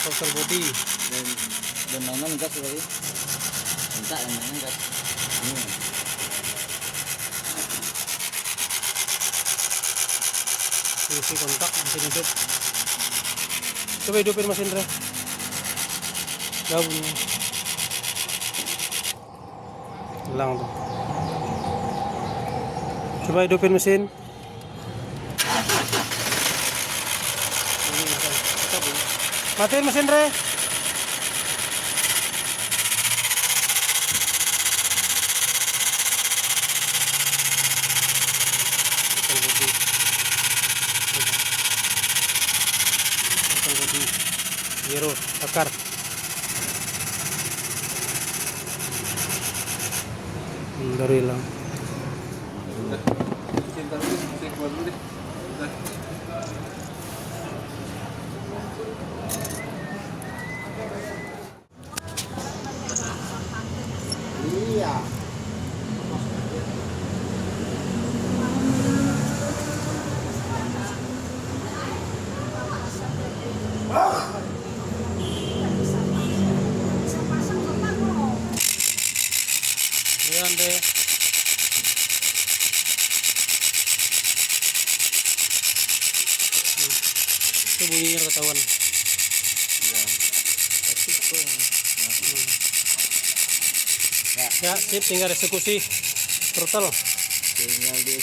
Total body. Dan mainan gas lagi. Minta yang mainan gas. Isi kontak mesin hidup. Coba hidupin mesin Indra. Gak bunyi. Hilang tuh. Coba hidupin mesin. Matiin mesin Re. Biru bakar. Baru hilang. Cinta dulu, saya keluar dulu deh. Iya. Ayan deh. Itu bunyinya ketahuan. Ya, sip, tinggal eksekusi throttle. Tinggal di